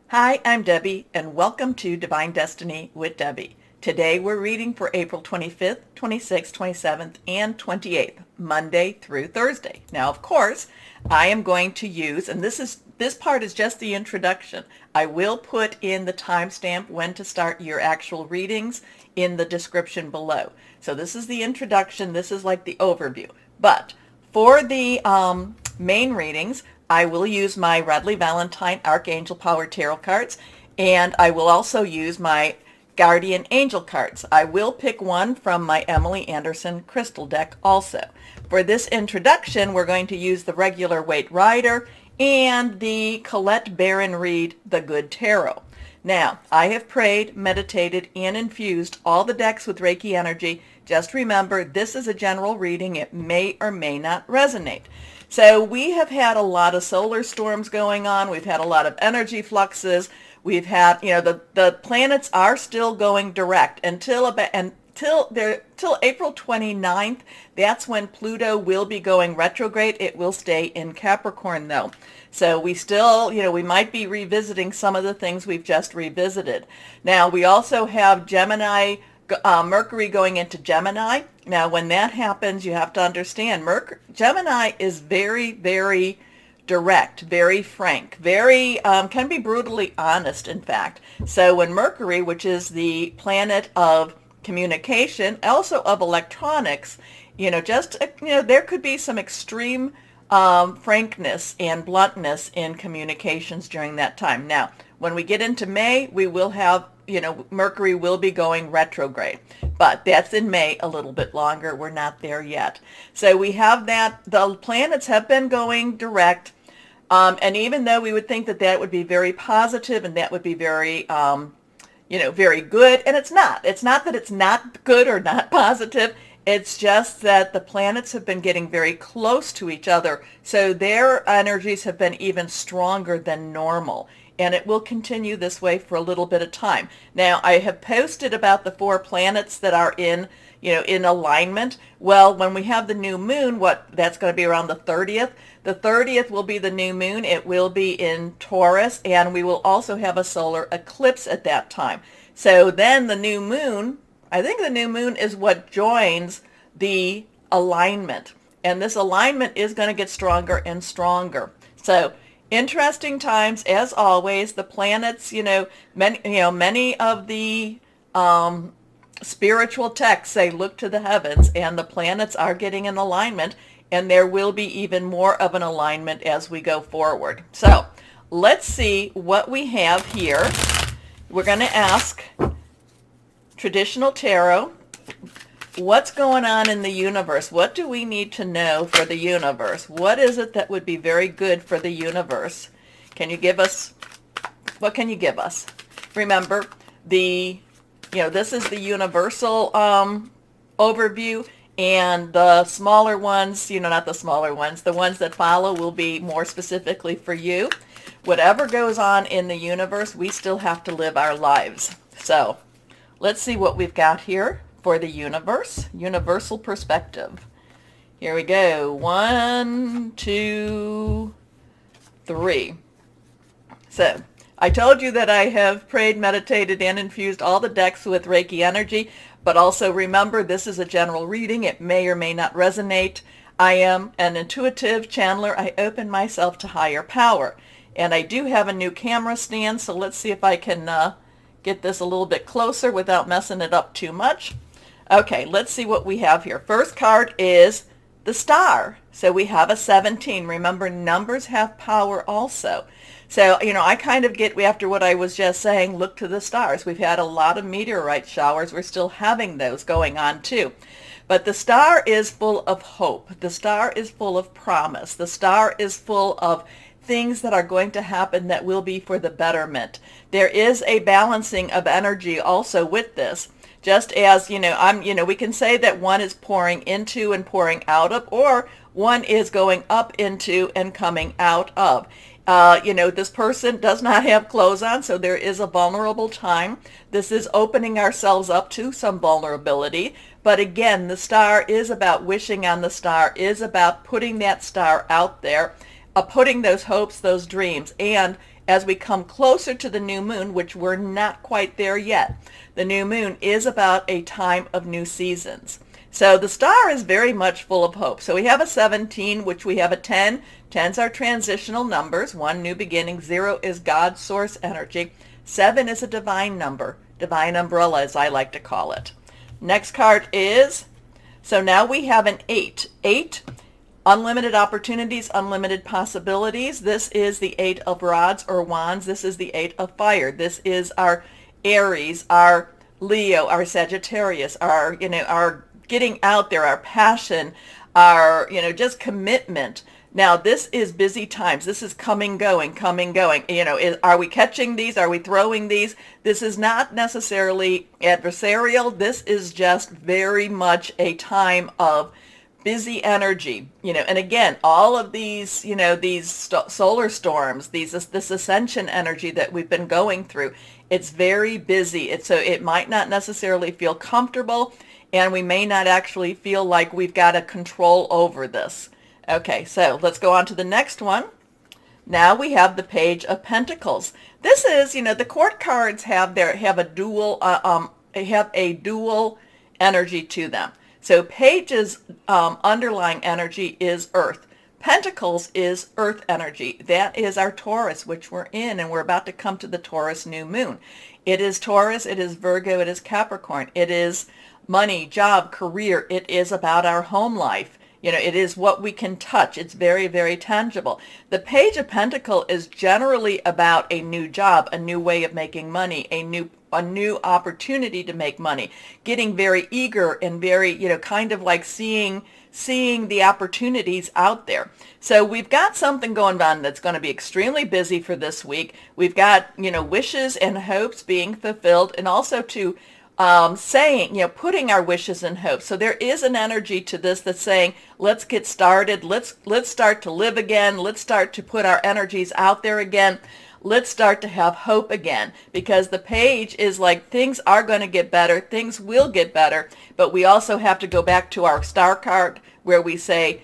Hi, I'm Debbie, and welcome to Divine Destiny with Debbie. Today we're reading for April 25th, 26th, 27th, and 28th, Monday through Thursday. Now, of course, I am going to use, and this part is just the introduction. I will put in the timestamp when to start your actual readings in the description below. So this is the introduction. This is like the overview. But for the main readings, I will use my Radley Valentine Archangel Power Tarot cards, and I will also use my Guardian Angel cards. I will pick one from my Emily Anderson crystal deck also. For this introduction, we're going to use the regular Waite Rider and the Colette Baron Reed The Good Tarot. Now, I have prayed, meditated, and infused all the decks with Reiki energy. Just remember, this is a general reading. It may or may not resonate. So we have had a lot of solar storms going on. We've had a lot of energy fluxes. We've had, the planets are still going direct until April 29th. That's when Pluto will be going retrograde. It will stay in Capricorn though. So we still, we might be revisiting some of the things we've just revisited. Now we also have Mercury going into Gemini. Now, when that happens, you have to understand Gemini is very, very direct, very frank, very can be brutally honest, in fact. So when Mercury, which is the planet of communication, also of electronics, there could be some extreme frankness and bluntness in communications during that time. Now, when we get into May, we will have Mercury will be going retrograde, but that's in May, a little bit longer. We're not there yet. So we have that. The planets have been going direct, and even though we would think that would be very positive and that would be very, very good, and it's not. It's not that it's not good or not positive. It's just that the planets have been getting very close to each other, so their energies have been even stronger than normal. And it will continue this way for a little bit of time. Now, I have posted about the 4 planets that are in alignment. Well, when we have the new moon, that's going to be around the 30th. The 30th will be the new moon. It will be in Taurus, and we will also have a solar eclipse at that time. So then the new moon, I think the new moon is what joins the alignment. And this alignment is going to get stronger and stronger. So interesting times, as always. The planets, many of the spiritual texts say look to the heavens, and the planets are getting in alignment, and there will be even more of an alignment as we go forward. So let's see what we have here. We're going to ask traditional tarot, what's going on in the universe? What do we need to know for the universe? What is it that would be very good for the universe? Can you give us, what can you give us? Remember, this is the universal overview, and the smaller ones, not the smaller ones, the ones that follow will be more specifically for you. Whatever goes on in the universe, we still have to live our lives. So let's see what we've got here for the universe, universal perspective. Here we go. 1, 2, 3. So I told you that I have prayed, meditated, and infused all the decks with Reiki energy, but also remember, this is a general reading. It may or may not resonate. I am an intuitive channeler. I open myself to higher power. And I do have a new camera stand, so let's see if I can get this a little bit closer without messing it up too much. Okay, let's see what we have here. First card is the star. So we have a 17. Remember, numbers have power also. So, I kind of get, after what I was just saying, look to the stars. We've had a lot of meteorite showers. We're still having those going on too. But the star is full of hope. The star is full of promise. The star is full of things that are going to happen that will be for the betterment. There is a balancing of energy also with this. Just as, we can say that one is pouring into and pouring out of, or one is going up into and coming out of. This person does not have clothes on, so there is a vulnerable time. This is opening ourselves up to some vulnerability. But again, the star is about wishing on the star, is about putting that star out there, putting those hopes, those dreams. And as we come closer to the new moon, which we're not quite there yet. The new moon is about a time of new seasons. So the star is very much full of hope. So we have a 17, which we have a 10. 10s are transitional numbers. 1, new beginning. 0 is God's source energy. 7 is a divine number. Divine umbrella, as I like to call it. Next card is, so now we have an 8. 8, unlimited opportunities, unlimited possibilities. This is the 8 of rods or wands. This is the 8 of fire. This is our Aries, our Leo, our Sagittarius, our getting out there, our passion, our, just commitment. Now, this is busy times. This is coming, going. Are we catching these? Are we throwing these? This is not necessarily adversarial. This is just very much a time of busy energy, and again, all of these, these solar storms, this ascension energy that we've been going through, it's very busy. So it might not necessarily feel comfortable, and we may not actually feel like we've got a control over this. Okay, so let's go on to the next one. Now we have the Page of Pentacles. This is, the court cards have a dual energy to them. So Page's underlying energy is Earth. Pentacles is Earth energy. That is our Taurus, which we're in, and we're about to come to the Taurus new moon. It is Taurus, it is Virgo, it is Capricorn. It is money, job, career. It is about our home life. It is what we can touch. It's very, very tangible. The Page of Pentacles is generally about a new job, a new way of making money, a new opportunity to make money, getting very eager and very, kind of like seeing the opportunities out there. So we've got something going on that's going to be extremely busy for this week. We've got, wishes and hopes being fulfilled, and also to saying, putting our wishes and hopes. So there is an energy to this that's saying, let's get started. Let's start to live again. Let's start to put our energies out there again. Let's start to have hope again, because the page is like, things are going to get better. Things will get better. But we also have to go back to our star card where we say,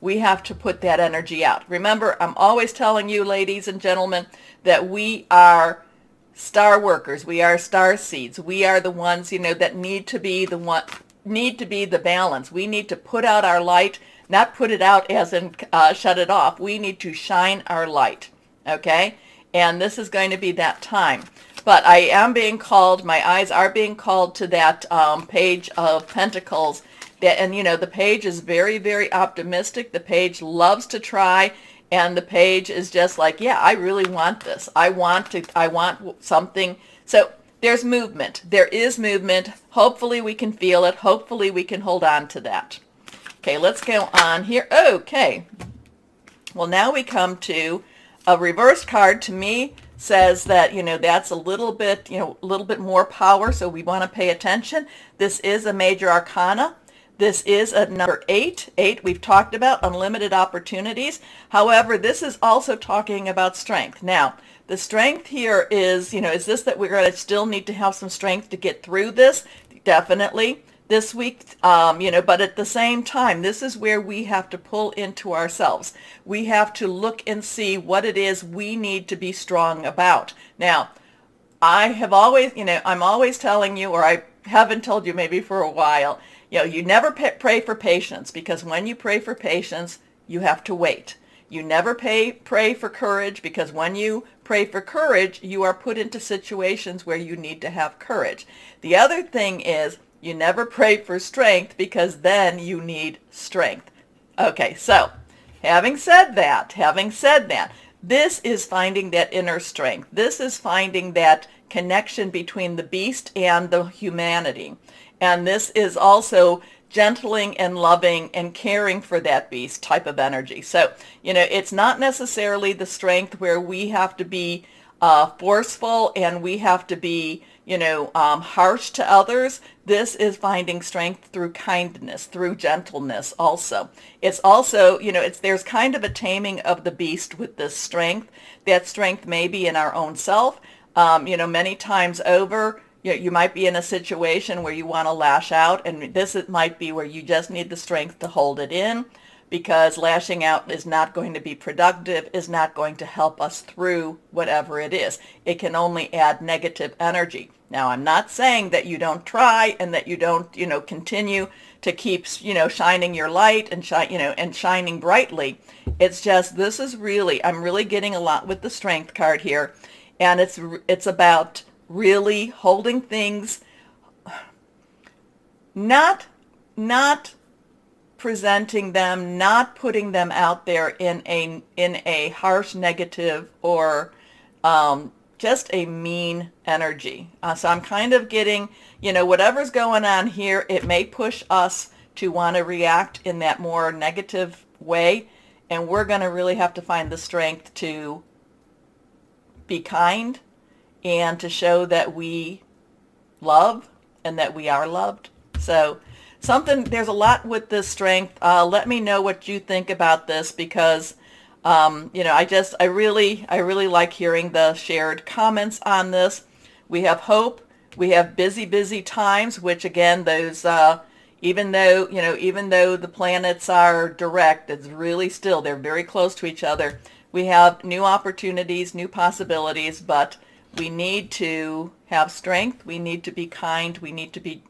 we have to put that energy out. Remember, I'm always telling you, ladies and gentlemen, that we are star workers. We are star seeds. We are the ones, that need to be the balance. We need to put out our light, not put it out as in shut it off. We need to shine our light. Okay? And this is going to be that time. But I am being called, my eyes are being called to that Page of Pentacles. And, the page is very, very optimistic. The page loves to try. And the page is just like, yeah, I really want this. I want something. So there's movement. There is movement. Hopefully we can feel it. Hopefully we can hold on to that. Okay, let's go on here. Okay. Well, now we come to a reverse card. To me, says that, that's a little bit more power. So we want to pay attention. This is a major arcana. This is a number 8. 8 we've talked about, unlimited opportunities. However, this is also talking about strength. Now, the strength here is, is this that we're going to still need to have some strength to get through this? Definitely this week, but at the same time, this is where we have to pull into ourselves. We have to look and see what it is we need to be strong about. Now, I have always, I'm always telling you, or I haven't told you maybe for a while, you never pray for patience, because when you pray for patience, you have to wait. You never pray for courage, because when you pray for courage, you are put into situations where you need to have courage. The other thing is, you never pray for strength, because then you need strength. Okay, so having said that, this is finding that inner strength. This is finding that connection between the beast and the humanity. And this is also gentling and loving and caring for that beast type of energy. So, it's not necessarily the strength where we have to be forceful and we have to be, harsh to others. This is finding strength through kindness, through gentleness also. It's also, there's kind of a taming of the beast with this strength. That strength may be in our own self. Many times over, you might be in a situation where you want to lash out, and it might be where you just need the strength to hold it in. because lashing out is not going to be productive, is not going to help us through whatever it is. It can only add negative energy. Now, I'm not saying that you don't try and that you don't, continue to keep, shining your light and and shining brightly. It's just, this is really, I'm really getting a lot with the Strength card here, and it's about really holding things, not presenting them, not putting them out there in a harsh negative or just a mean energy. So I'm kind of getting, whatever's going on here, it may push us to want to react in that more negative way, and we're going to really have to find the strength to be kind and to show that we love and that we are loved. So there's a lot with this Strength. Let me know what you think about this, because I really like hearing the shared comments on this. We have hope. We have busy times, which again, those even though the planets are direct, it's really still, they're very close to each other. We have new opportunities, new possibilities, but we need to have strength. We need to be kind. We need to be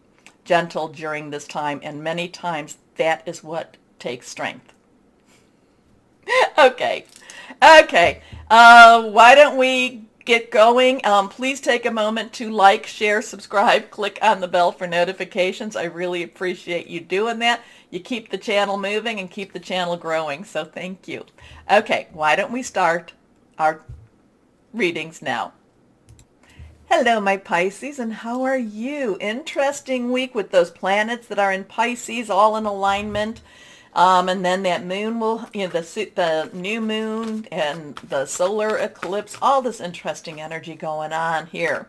gentle during this time, and many times that is what takes strength. Okay. Why don't we get going? Please take a moment to like, share, subscribe, click on the bell for notifications. I really appreciate you doing that. You keep the channel moving and keep the channel growing, so thank you. Okay, why don't we start our readings now? Hello, my Pisces, and how are you? Interesting week with those planets that are in Pisces, all in alignment. And then that moon will, the new moon and the solar eclipse, all this interesting energy going on here.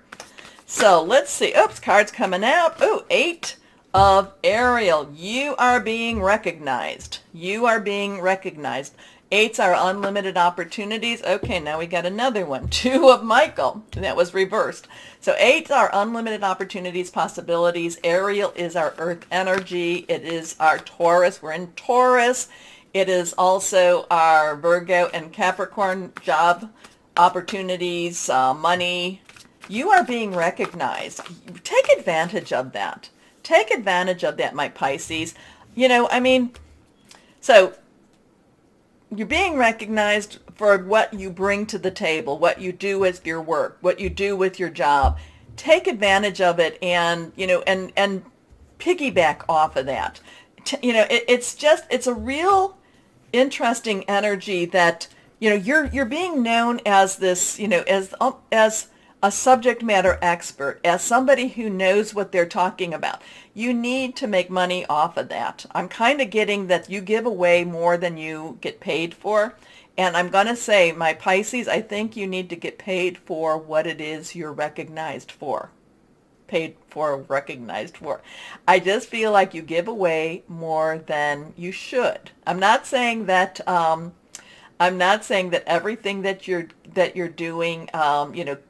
So let's see. Oops, cards coming out. Oh, 8 of Ariel. You are being recognized. You are being recognized. 8s are unlimited opportunities. Okay, now we got another one. 2 of Michael. That was reversed. So 8s are unlimited opportunities, possibilities. Ariel is our earth energy. It is our Taurus. We're in Taurus. It is also our Virgo and Capricorn job opportunities, money. You are being recognized. Take advantage of that. Take advantage of that, my Pisces. So you're being recognized for what you bring to the table, what you do with your work, what you do with your job. Take advantage of it, and and piggyback off of that. It's a real interesting energy that you're being known as this, as a subject matter expert, as somebody who knows what they're talking about. You need to make money off of that. I'm kind of getting that you give away more than you get paid for. And I'm going to say, my Pisces, I think you need to get paid for what it is you're recognized for. Paid for, recognized for. I just feel like you give away more than you should. I'm not saying that everything that you're doing,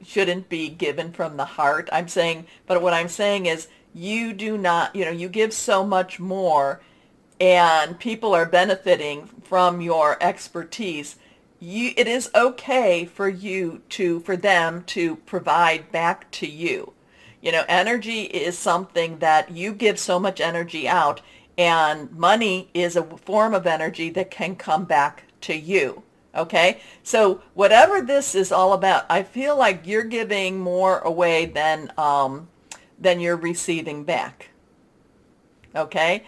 shouldn't be given from the heart. But what I'm saying is, you do not, you give so much more, and people are benefiting from your expertise. It is okay for them to provide back to you. Energy is something that you give so much energy out, and money is a form of energy that can come back to you. Okay, so whatever this is all about, I feel like you're giving more away than you're receiving back. Okay,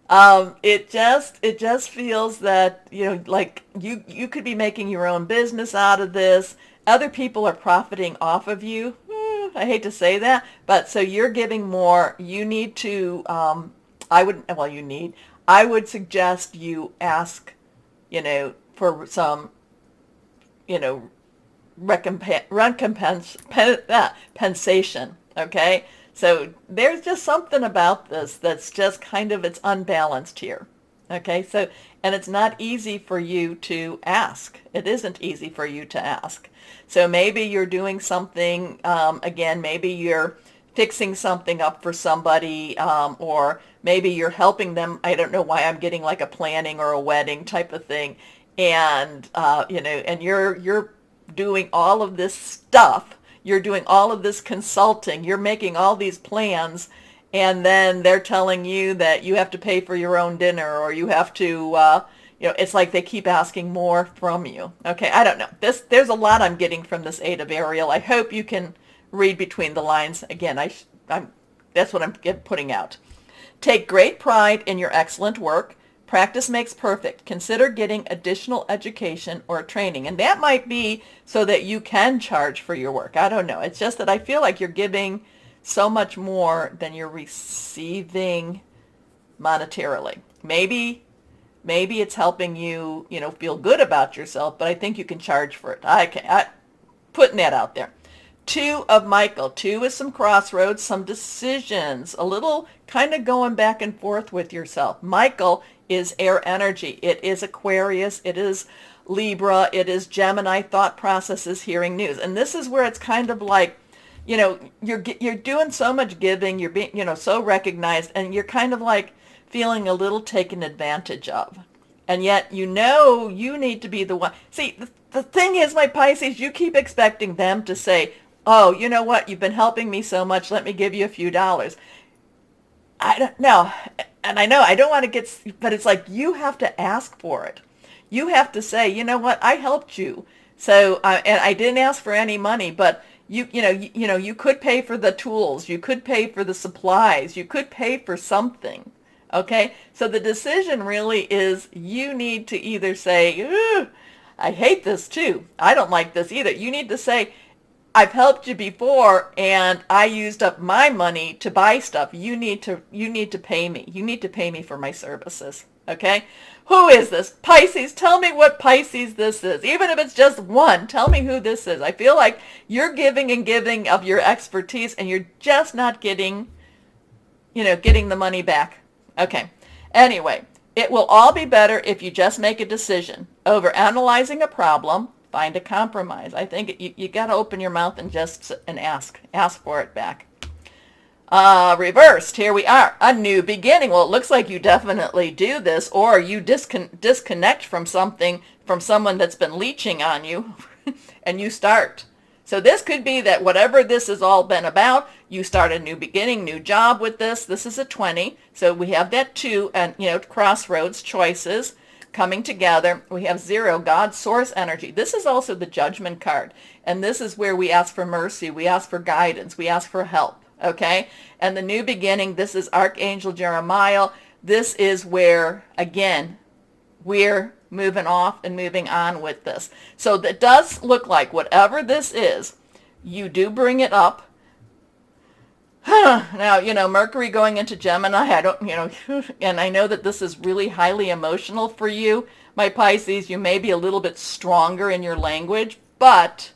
it just feels that like you could be making your own business out of this. Other people are profiting off of you. I hate to say that, but so you're giving more. You need to. I would suggest you ask, for some, compensation. Okay, so there's just something about this that's just kind of, it's unbalanced here. Okay, so, and it's not easy for you to ask. It isn't easy for you to ask. So maybe you're doing something, again, maybe you're fixing something up for somebody, or maybe you're helping them. I don't know why I'm getting like a planning or a wedding type of thing. And, and you're doing all of this stuff. You're doing all of this consulting. You're making all these plans. And then they're telling you that you have to pay for your own dinner, or you have to, it's like they keep asking more from you. Okay, I don't know. There's a lot I'm getting from this Eight of Ariel. I hope you can read between the lines. Again, that's what I'm putting out. Take great pride in your excellent work. Practice makes perfect. Consider getting additional education or training. And that might be so that you can charge for your work. I don't know. It's just that I feel like you're giving so much more than you're receiving monetarily. Maybe it's helping you, feel good about yourself, but I think you can charge for it. Putting that out there. 2 of Michael. 2 is some crossroads, some decisions, a little kind of going back and forth with yourself. Michael is air energy. It is Aquarius. It is Libra. It is Gemini. Thought processes, hearing news. And this is where it's kind of like, you're doing so much giving. You're being, so recognized, and you're kind of like feeling a little taken advantage of. And yet, you need to be the one. See, the thing is, my Pisces, you keep expecting them to say, oh, you know what? You've been helping me so much. Let me give you a few dollars. I don't know. And I know I don't want to but it's like you have to ask for it. You have to say, you know what? I helped you. So, and I didn't ask for any money, but you could pay for the tools. You could pay for the supplies. You could pay for something. Okay? So the decision really is you need to either say, I hate this too. I don't like this either. You need to say, I've helped you before and I used up my money to buy stuff. You need to pay me. You need to pay me for my services. Okay? Who is this? Pisces. Tell me what Pisces this is. Even if it's just one, tell me who this is. I feel like you're giving and giving of your expertise and you're just not getting the money back. Okay. Anyway, it will all be better if you just make a decision. Over analyzing a problem, find a compromise. I think you got to open your mouth and ask for it back. Reversed, here we are, a new beginning. Well, it looks like you definitely do this, or you disconnect from someone that's been leeching on you, and you start. So this could be that whatever this has all been about, you start a new beginning, new job with this. This is a 20, so we have that 2, and crossroads, choices coming together. We have 0, God, source energy. This is also the Judgment card, and this is where we ask for mercy, we ask for guidance, we ask for help. Okay? And the new beginning, this is Archangel Jeremiah. This is where, again, we're moving off and moving on with this. So that does look like whatever this is, you do bring it up. Now, Mercury going into Gemini, and I know that this is really highly emotional for you, my Pisces. You may be a little bit stronger in your language, but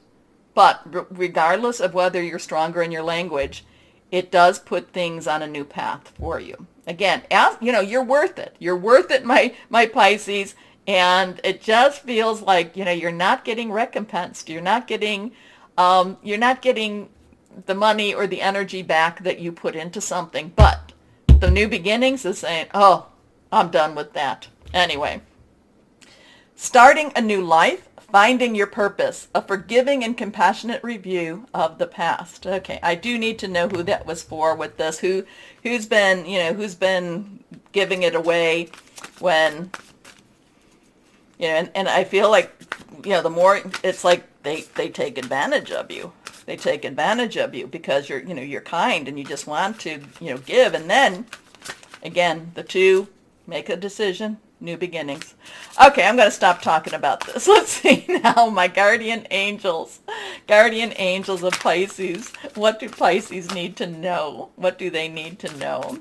regardless of whether you're stronger in your language, it does put things on a new path for you. Again, you're worth it. You're worth it, my Pisces. And it just feels like, you're not getting recompensed. You're not getting the money or the energy back that you put into something. But the new beginnings is saying, oh, I'm done with that. Anyway, starting a new life. Finding your purpose, a forgiving and compassionate review of the past. Okay, I do need to know who that was for with this. Who's been giving it away when, and I feel like, the more it's like they take advantage of you. They take advantage of you because you're kind and you just want to, give. And then, again, the 2, make a decision. New beginnings. Okay, I'm going to stop talking about this. Let's see now, my guardian angels of Pisces. What do Pisces need to know? What do they need to know?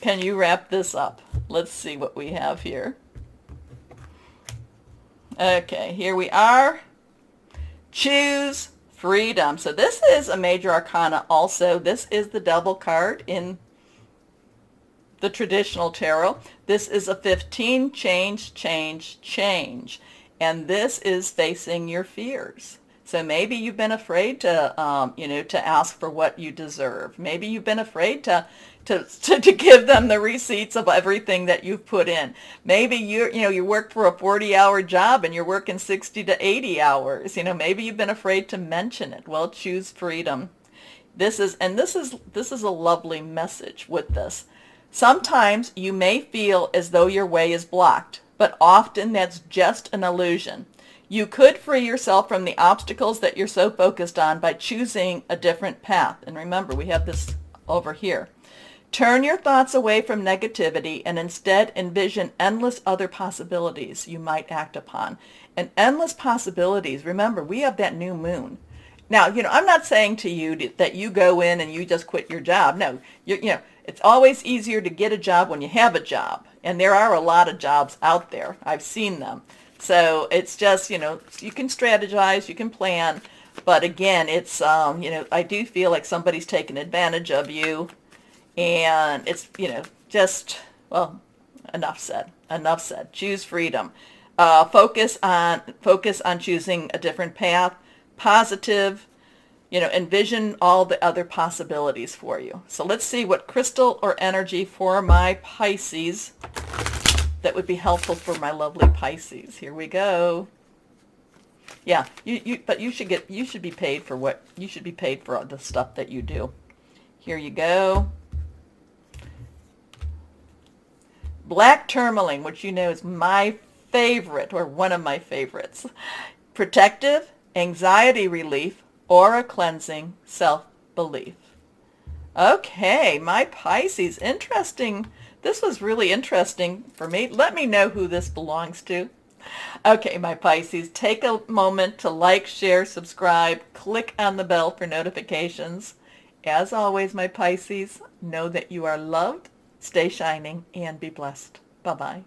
Can you wrap this up? Let's see what we have here. Okay, here we are. Choose freedom. So this is a major arcana also. This is the Devil card in the traditional tarot. This is a 15, change, change, change. And this is facing your fears. So maybe you've been afraid to, to ask for what you deserve. Maybe you've been afraid to give them the receipts of everything that you've put in. Maybe you work for a 40-hour job and you're working 60 to 80 hours. Maybe you've been afraid to mention it. Well, choose freedom. This is a lovely message with this. Sometimes you may feel as though your way is blocked, but often that's just an illusion. You could free yourself from the obstacles that you're so focused on by choosing a different path. And remember, we have this over here. Turn your thoughts away from negativity and instead envision endless other possibilities you might act upon. And endless possibilities, remember, we have that new moon. Now, I'm not saying to you that you go in and you just quit your job. No, it's always easier to get a job when you have a job. And there are a lot of jobs out there. I've seen them. So it's just, you can strategize, you can plan. But again, it's, I do feel like somebody's taking advantage of you. And it's, well, enough said. Enough said. Choose freedom. Focus on choosing a different path. Positive, envision all the other possibilities for you. So let's see what crystal or energy for my Pisces that would be helpful for my lovely Pisces. Here we go. Yeah, but you should be paid for all the stuff that you do. Here you go. Black Tourmaline, which is my favorite, or one of my favorites. Protective, anxiety relief, aura cleansing, self-belief. Okay, my Pisces, interesting. This was really interesting for me. Let me know who this belongs to. Okay, my Pisces, take a moment to like, share, subscribe, click on the bell for notifications. As always, my Pisces, know that you are loved, stay shining, and be blessed. Bye-bye.